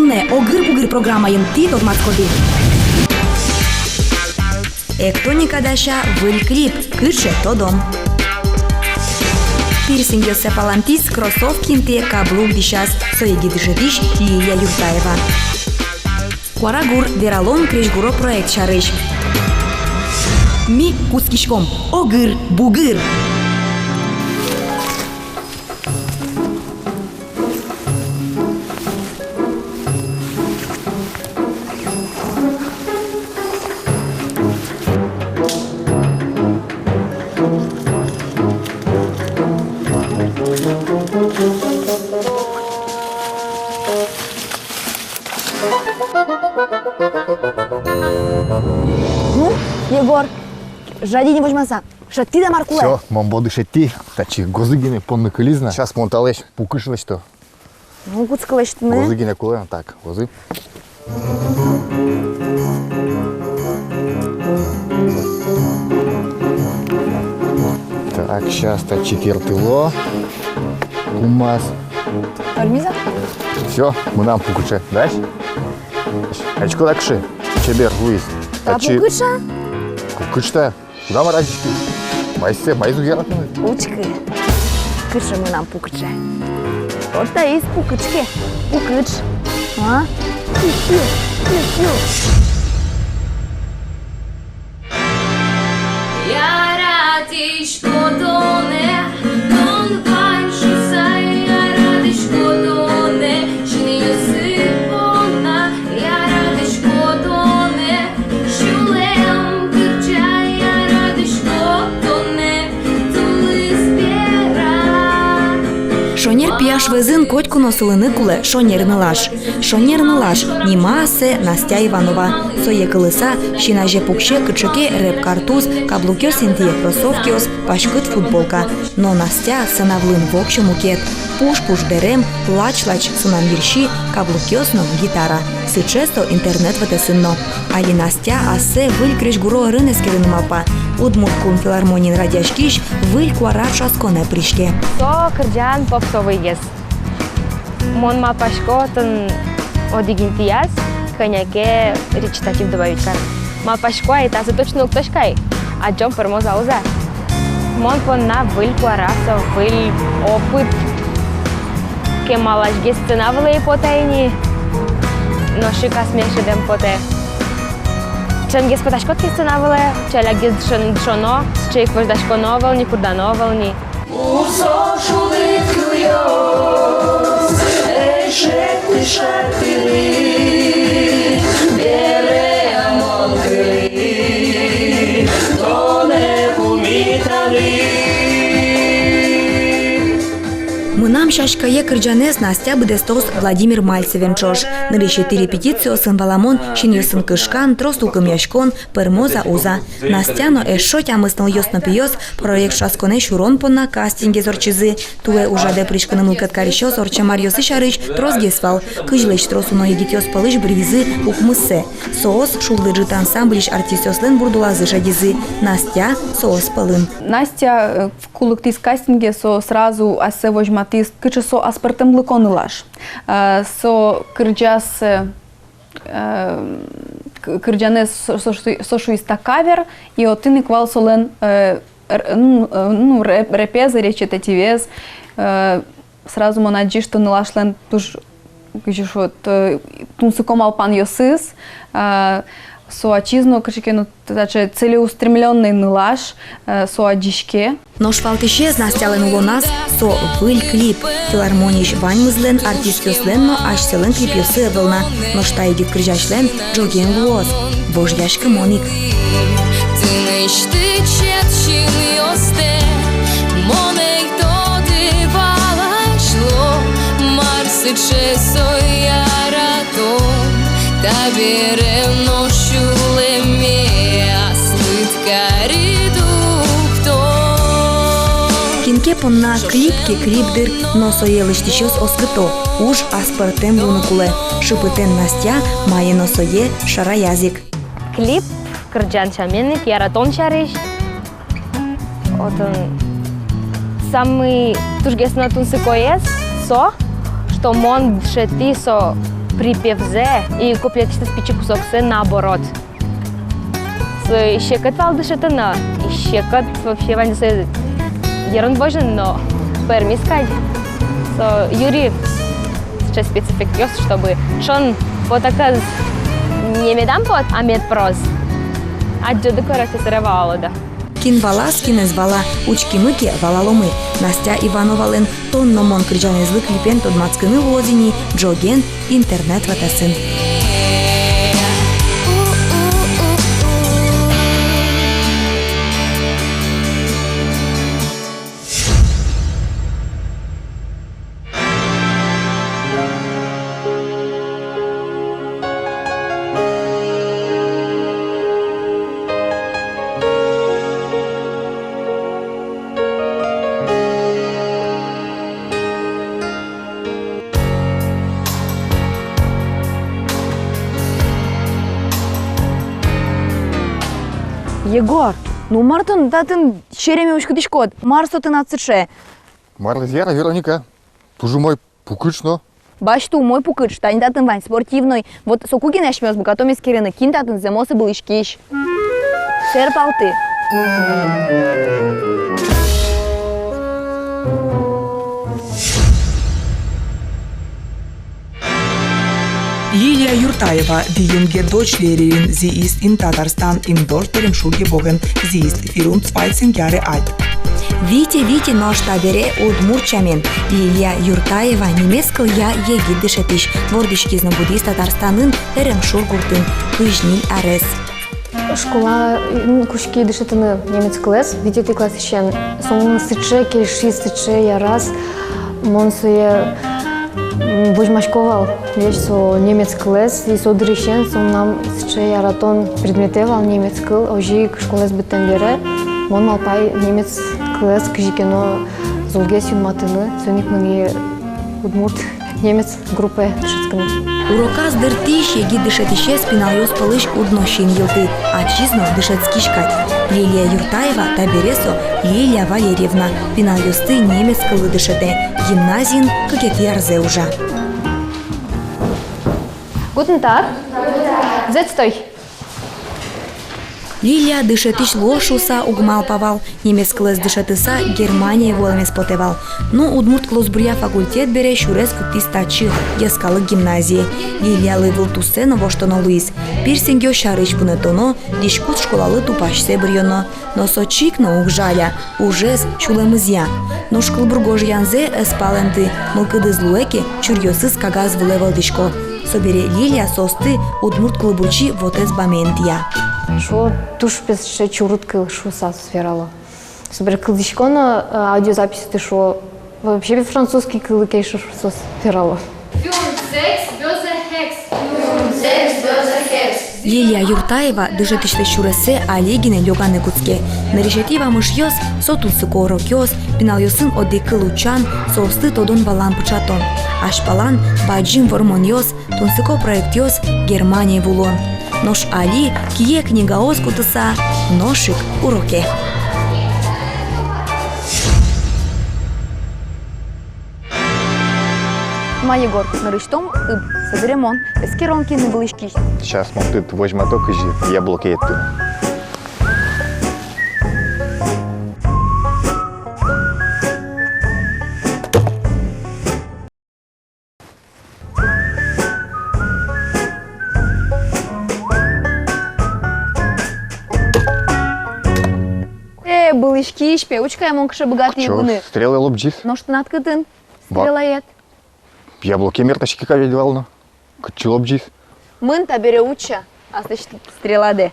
тунне огыр-бугыр программайын ти тотмаскоди. Эктоника даша выль клип кырше тодом. Пирсинг сепалантис кроссовки те каблук дишас соеги дышетиш Лилия Юртаева. Куарагур Вералон Кришгуро проект шарыш. Ми кускишком огыр-бугыр. Ну, Егор, жади не возьмаса. Шатти да маркуле. Все, мон боду шатти. Тачи гозыгине понны кылизна. Сейчас монталеш, пукышлеш то. Ну, куцкалеш ты, не? Гозыгине куле, так, гозы. Так, сейчас тачи кертыло. Кумас. Армиза? Все, мы нам пукыче. Дальше? Ачко такши. Чебер, Луис. Та пукыша? Пукычта. Куда мы разички? Майсе, майзу яратны. Пучки. Кыша мы нам пукыче. Вот да есть пукычки. Пукыч. А? Пью-пью, пью-пью. Шонер пияш везин котьку носилини куле шонер нилаш. Шонер нилаш Німаасе Настя Иванова. Соє килиса шинаже пукше кычыке реп картуз, каблукёс интие кроссовкиос, пашкыт футболка. Но Настя сынавлын вокшо мукет. Пуш-пуш дерем, лач-лач сынам вирши, каблукёсно гитара. Сычесто интернет ватесынно. Али Настя асе выль кришгуро рынескерын мапа. Удмурткун филармонин радяшкиш выль куара шасконе пришке. То кырджан попсовый ес. Мон ма пашкотын одигинтияс, коняке речитатив добавить кар. Ма пашко и тазы точно уктошкай, а джом пермоза уза. Мон понна выль куарасо, выль опыт. Ке малашге сцена вылей потайни, но шика смешедем поте. Чем гес поташкотки сцена вылей, челя гес шоно, чейк вождашко новел, ни курда новел, ни. Мынам шашкае кырджанес Настя бдестос Владимир Мальцевенчош. Нырещети репетицию сын валамон, шиньёсын кышкан, тростулкым яшкон, пермоза уза. Настяно эшо тямысныл ёсно пиёс, проект шасконе шурон понна кастинге зорчизы. Туэ ужаде пришканым ылкаткарищо зорчамар ёсы шарыч, трозгесвал. Кыжлыч тросуно егитёс палыш бривизы укмысе. Соос шулдыжит ансамблиш артистёслен бурдулазы жадизы. Настя соос палын. Настя в кулыктис кастинге со сразу асе вожматис кычы со аспартым лыконылаш. Со кырджас кырджанес сошуис кавер и отыны квал солен репезы речитативез сразу монаджи что нылашлен туж тунсыком алпан йосыс соачизно кычыкену таче целеустремленный нылаш соаджишке. Но швалтище Настялен улонас со выль клип. Филармониш ваньмызлен артистёслен, но аж селен клип ёсы вылна. Но штайгит крыжашлен джоген луоз. Божьяшка моник. Кинке понна клипке клипдыр, но соелыштишёс оскыто. Уж аспартем лунукуле. Шипытен Настя, мае носое шара язык. Клип кырджан чаменник яратон шариш. Отын самый тужгесно тунсыкоес со, что мон шети со припев «зе» и куплет спичи кусок «се» наоборот. Еще кот валдышетына, еще кот вообще ваньсе ерун божен, но пермискать. Юрий сейчас спецэффект есть, чтобы шон потаказ не медам под, а медпрос. А джуды короче срывало, да. Кін вала, скіне звала, учки-мики валаломи. Настя Івановален тонно мон крижане звик ліпен тод мацкини лозіні, джоген, інтернет ватасин. Егор, ну Мартон, да ты череми учку дишкот. Марсо ты нацеше. Марлезіра, Вероніка, тужу мой пукучно. Бач ту мой пукыч, тань датын вань спортивной. Вот сокугин яшмёс бы готовим скирины, кин датын земосы был ишкиш. Серпал ты. Лилия Юртаева, die junge Deutschlehrerin, sie ist in Tatarstan im Dorf Terimschul geboren. Sie ist 24 Jahre alt. Вите нож табере удмурчамен. Лилия Юртаева немецкл я егид дышетиш. Вордышкизна буддист Татарстанын Теремшур гуртын. Пыжнил арес. Школа кушки дышетыны немец класс, видите класс ищен. Сон сыче, кельши сыче, я раз. Монсуе Божмашковал, вещь со немец класс, и со дрищен, сон нам сыче яратон предметевал немец кл, ожи школас битен бере. Мон малпай немец класс, кжикено золгес юнматыны, соник мани удмурт немец группе дышетканы. Уроказ дыртиш егид дышетише спиналёс палыш удношин йылты, а чизно дышетскишкать. Лилия Юртаева табересо Лилия Валерьевна, пиналёсты немец кылы дышете, гимназин кагет ярзе уже. Guten Tag. Setzt euch. Лилия дышетиш лошуса угмал павал, немец класс дышетыса Германия волами спотевал. Но удмурт клосбуря факультет бере шурес кутистачы, ескалы гимназии. Лилия лывыл туссено воштоно Луис. Пирсингё шарыч пунетоно, дишкут школалы тупашсе брьоно. Но сочикно угжаля, ужес шулемызя. Но шкылбургож янзе эспаленты, мылкыды злуэки чурьёсыз кагаз вылевал дишко. Собере Лилия состы удмурт клыбучи вотез баментия. Шо туш без ше чуруткы шо сас сферало. Собер кылдишкона аудиозаписи ты шо вообще французский кылы кейшо шо сферало. Лилия Юртаева дышетиште шуресе алегине лёганы куцке. Нарешетива мышьёс сотусы корокёс, пиналёсын одекы лучан, состы тодон валан пучатон. Ашпалан баджин вормоньёс, тонсыко проектёс Германия вулон. Нош али кие книгаос кутыса, ношик уроке. Ма Егор, нарыштом ыб, соберемон, эскеронки не был ишкиш. Сейчас монтыт возьма то кыжи, яблоки етты. Был ишкиш, пеучка я монкша богатые Чё, гуны. стрелы лобджис? Но что надкытын? Стрелает. Яблоки мерточки каведвално. Кычы лобджис? Мын табере уча, а значит стреладе.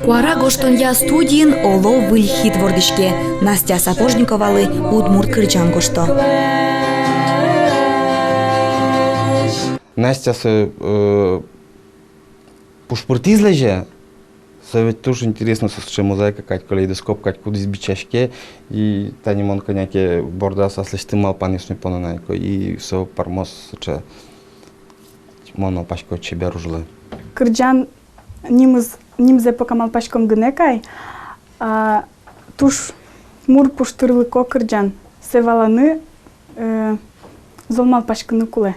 Куара гоштонья студиин оло выльхит вордышке. Настя Сапожниковалы удмурт кырчан гошто. Настя се пушпорти излеже. Съвет туш интересно с че мозайка, как калейдоскоп, как кудис бичешке и тани монка няке борда с слещи мал панишни понанайко и со пармос че моно пашко че беружле. Кырджан нимыз нимзе покамал пачком гынекай, туш мур пуштырлы кокырджан, севаланы золмал пачкыны куле.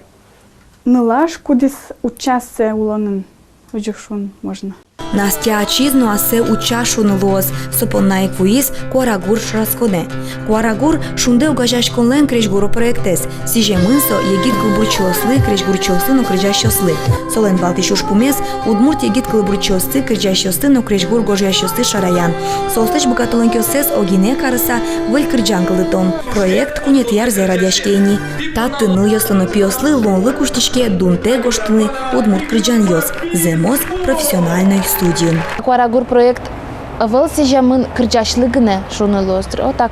Нылаш кудис учасе улонын ужихшун можно. Настя ачизну асе учашу нылоз, сопонна еквуиз Куарагур шрасходе. Куарагур шунде угажаш конлен крежгуру проектес, сиже мынсо егит кылбурчослы крежгурчослы но крежащослы. Солен балтишуш пумес, удмурт егит кылбурчослы крежащослы но крежгур гожащослы шараян. Солстыч богатоленкёсес огине карыса выль кырджан кылытон. Проект кунет ярзе радяшкейни. Татты ныл ёслыны пиослы лонлы куштичке дунте гоштыны удмурт кырджан ёс. Земоз профессиональной студион. Куарагур проект вăл сижамын кырджашлыгыне шуны лостр. Отак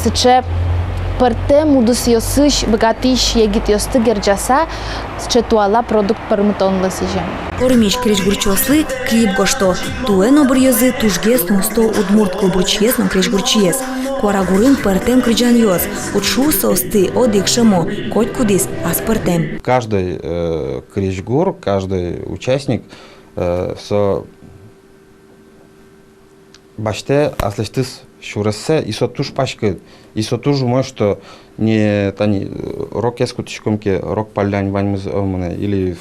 сыче пărте мудус ёсыш богатиш егит ёсты герджаса сыче туала продукт пărмытонлы сижам. Порымиш крежгурчослы клип гошто. Туэн обыр ёзы тужгес нусто удмурт кылбурчиес но крежгурчиес. Куарагурын пărтем кырджан ёс. Утшу состы одикшемо коть кудис ас пărтем. Каждый крежгур, каждый участник со баште аслештыс шуресе и со туш пашкы и со туж мой что не тани рок ескутишкомке рок палянь ваньмыз омне или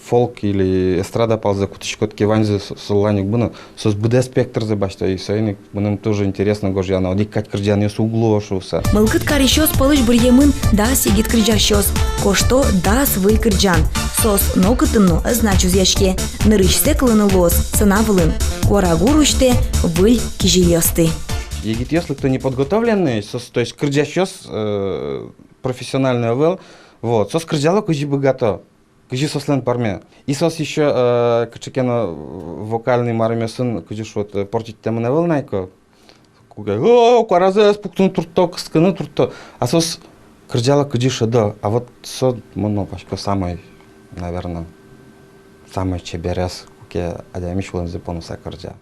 фолк или эстрада палза кутишкотке ваньзы соланик бына сос бд спектр за баште и союзник быным тоже интересно гожьяна одик кать кырджан ёс углу шуса. Мылкыт каришос палыш бір емын дас егит кырджащос. Кошто дас выль кырджан. Сос нокытынно значу зяшке. Нырышсе кылыны лоз, сына вылын. Куарагур учте выль кижильёсты. Егит если кто не подготовленный, то есть кырджащос профессиональный вел, вот, сос кырджало кыжи богато. Кыжи сослен парме. И сос еще кычекено вокальный мармесын кыжи шот портить тему не вел найко. О, куаразе спуктун турто, кыскыны турто. А сос кырджало кыжи шедо. А вот со моно пашко самый, наверное, самый чеберес, куке адямиш вылын зепонуса кырджа.